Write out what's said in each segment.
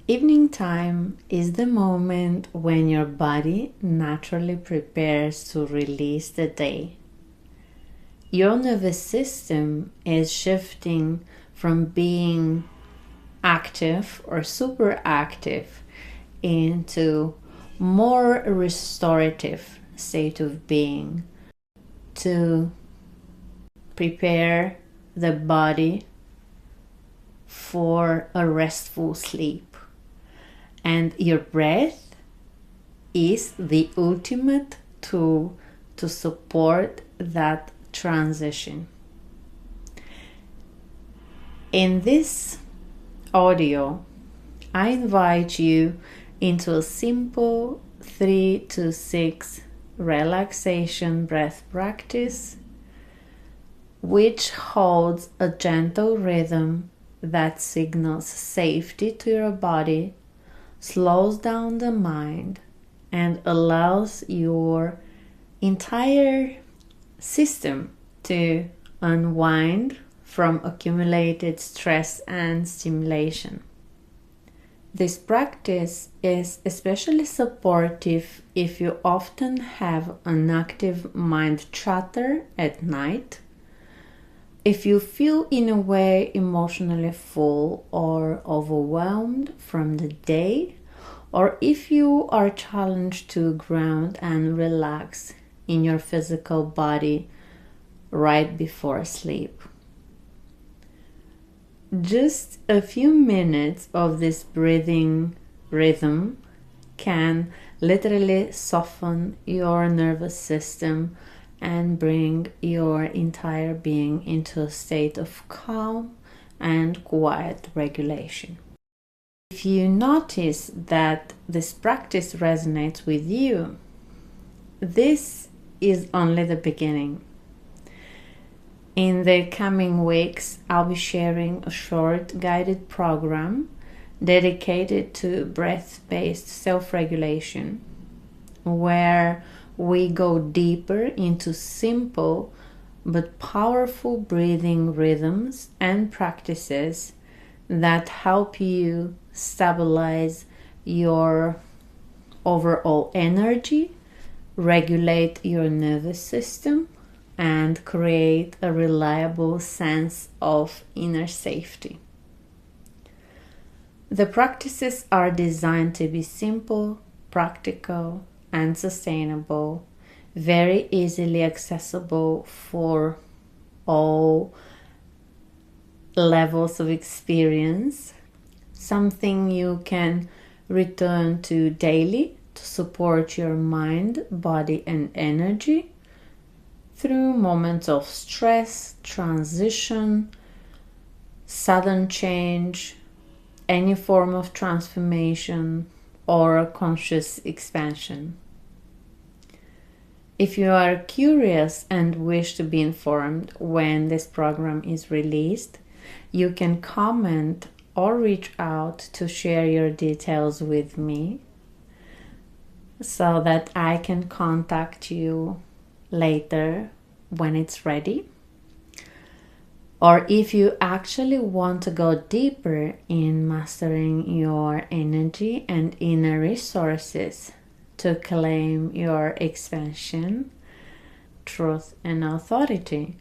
Evening time is the moment when your body naturally prepares to release the day. Your nervous system is shifting from being active or super active into more restorative state of being to prepare the body for a restful sleep. And your breath is the ultimate tool to support that transition. In this audio, I invite you into a simple 3 to 6 relaxation breath practice, which holds a gentle rhythm that signals safety to your body, slows down the mind, and allows your entire system to unwind from accumulated stress and stimulation. This practice is especially supportive if you often have an active mind chatter at night, if you feel in a way emotionally full or overwhelmed from the day, or if you are challenged to ground and relax in your physical body right before sleep. Just a few minutes of this breathing rhythm can literally soften your nervous system and bring your entire being into a state of calm and quiet regulation. If you notice that this practice resonates with you, this is only the beginning. In the coming weeks, I'll be sharing a short guided program dedicated to breath-based self-regulation, where we go deeper into simple but powerful breathing rhythms and practices that help you stabilize your overall energy, regulate your nervous system, and create a reliable sense of inner safety. The practices are designed to be simple, practical, and sustainable, very easily accessible for all levels of experience, something you can return to daily to support your mind, body, and energy through moments of stress, transition, sudden change, any form of transformation, or conscious expansion. If you are curious and wish to be informed when this program is released, you can comment or reach out to share your details with me so that I can contact you later when it's ready. Or if you actually want to go deeper in mastering your energy and inner resources to claim your expansion, truth, and authority,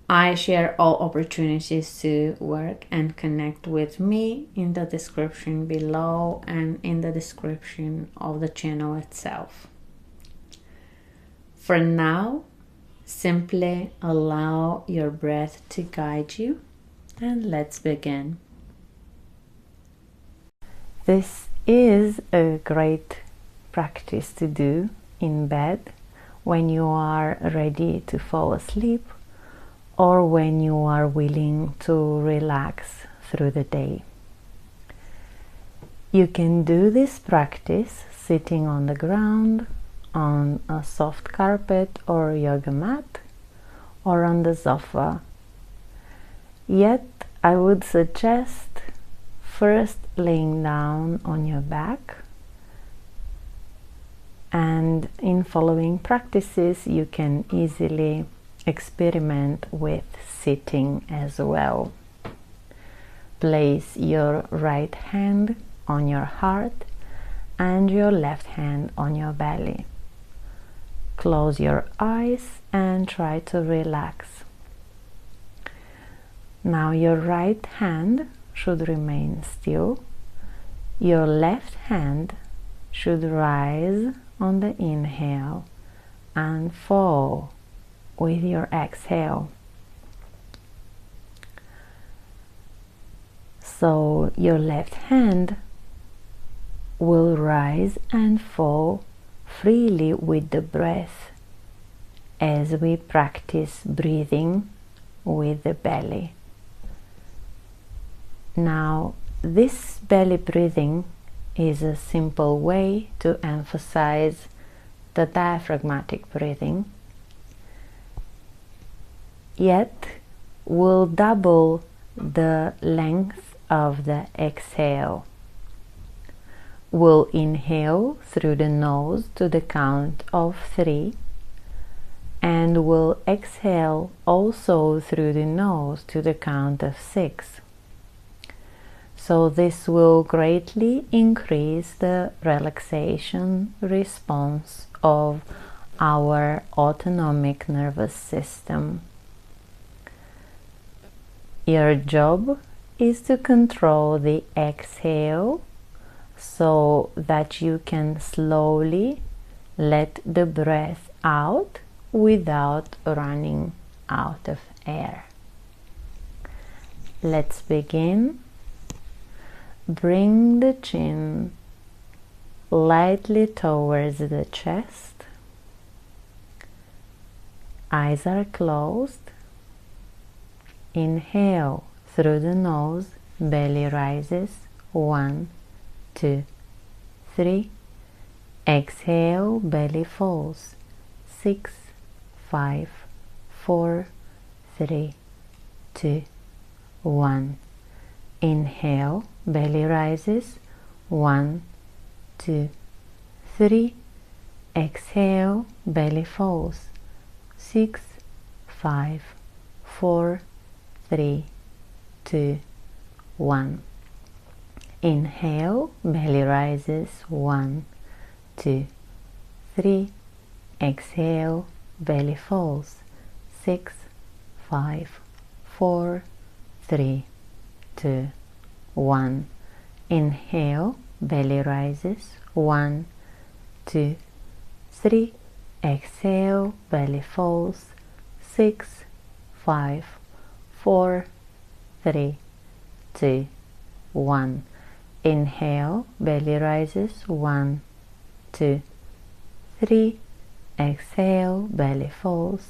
I share all opportunities to work and connect with me in the description below and in the description of the channel itself. For now, simply allow your breath to guide you, and let's begin. This is a great practice to do in bed when you are ready to fall asleep or when you are willing to relax through the day. You can do this practice sitting on the ground, on a soft carpet or yoga mat, or on the sofa. Yet I would suggest first laying down on your back, and in following practices you can easily experiment with sitting as well. Place your right hand on your heart and your left hand on your belly. Close your eyes and try to relax. Now your right hand should remain still. Your left hand should rise on the inhale and fall with your exhale. So your left hand will rise and fall freely with the breath as we practice breathing with the belly. Now, this belly breathing is a simple way to emphasize the diaphragmatic breathing, yet will double the length of the exhale. We'll inhale through the nose to the count of 3, and we'll exhale also through the nose to the count of 6. So this will greatly increase the relaxation response of our autonomic nervous system. Your job is to control the exhale so that you can slowly let the breath out without running out of air. Let's begin. Bring the chin lightly towards the chest. Eyes are closed. Inhale through the nose, belly rises. 1, 2, 3. Exhale, belly falls. 6, 5, 4, 3, 2, 1. Inhale, belly rises. 1, 2, 3. Exhale, belly falls. 6, 5, 4, 3, 2, 1. Inhale, belly rises. 1, 2, 3. Exhale, belly falls. 6, 5, 4, 3, 2, 1. Inhale, belly rises. 1, 2, 3. Exhale, belly falls. 6, 5, 4, 3, 2, 1. Inhale, belly rises. 1, 2, 3. Exhale, belly falls.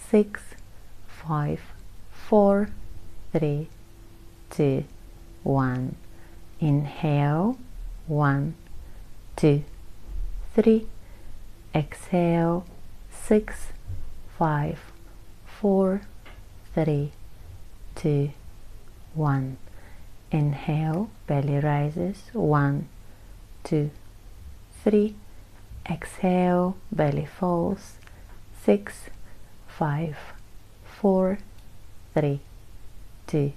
6, 5, 4, 3, 2, 1. Inhale. 1, 2, 3. Exhale. 6, 5, 4, 3, 2, 1. Inhale, belly rises. 1, 2, 3. Exhale, belly falls. 6, 5, 4, 3, 2,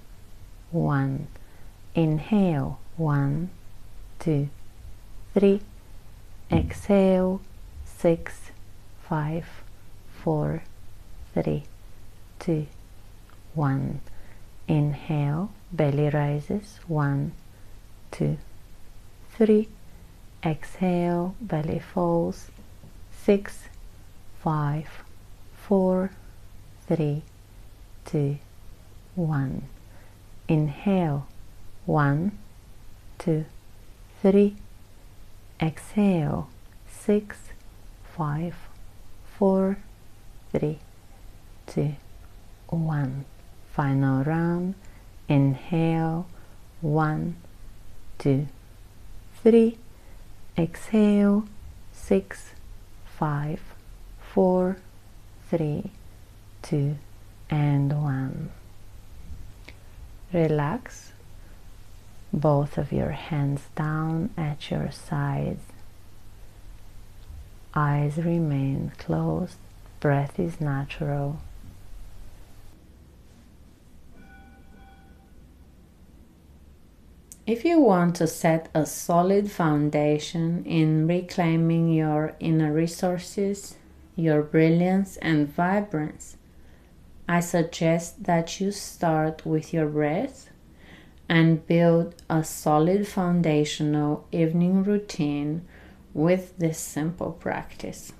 1. Inhale. 1, 2, 3. Exhale. 6, 5, 4, 3, 2, 1. Inhale, belly rises. 1, 2, 3. Exhale, belly falls. 6, 5, 4, 3, 2, 1. Inhale. 1, 2, 3. Exhale. 6, 5, 4, 3, 2, 1. Final round. Inhale. 1, 2, 3. Exhale. 6, 5, 4, 3, 2, and 1. Relax. Both of your hands down at your sides. Eyes remain closed. Breath is natural. If you want to set a solid foundation in reclaiming your inner resources, your brilliance and vibrance, I suggest that you start with your breath and build a solid foundational evening routine with this simple practice.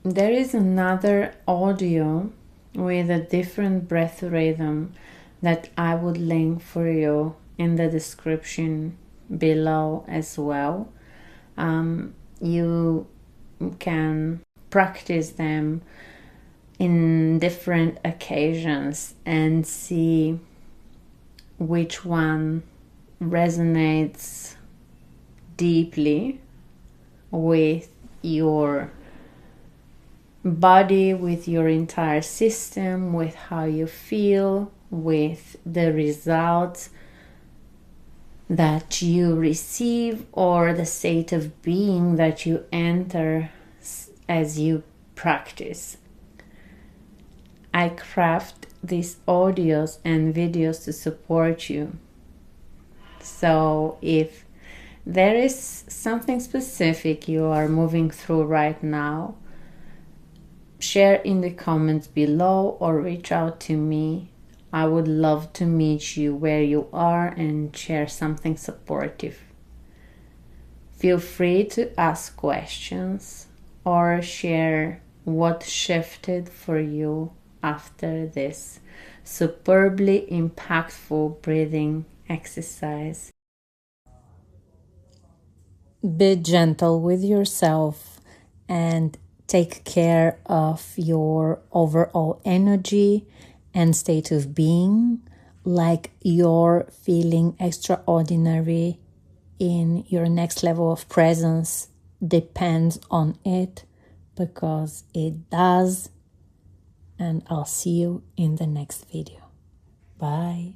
There is another audio with a different breath rhythm that I would link for you in the description below as well. You can practice them in different occasions and see which one resonates deeply with your body, with your entire system, with how you feel, with the results that you receive or the state of being that you enter as you practice. I craft these audios and videos to support you. So if there is something specific you are moving through right now, share in the comments below or reach out to me. I would love to meet you where you are and share something supportive. Feel free to ask questions or share what shifted for you after this superbly impactful breathing exercise. Be gentle with yourself and take care of your overall energy and state of being, like you're feeling extraordinary in your next level of presence depends on it, because it does. And I'll see you in the next video. Bye.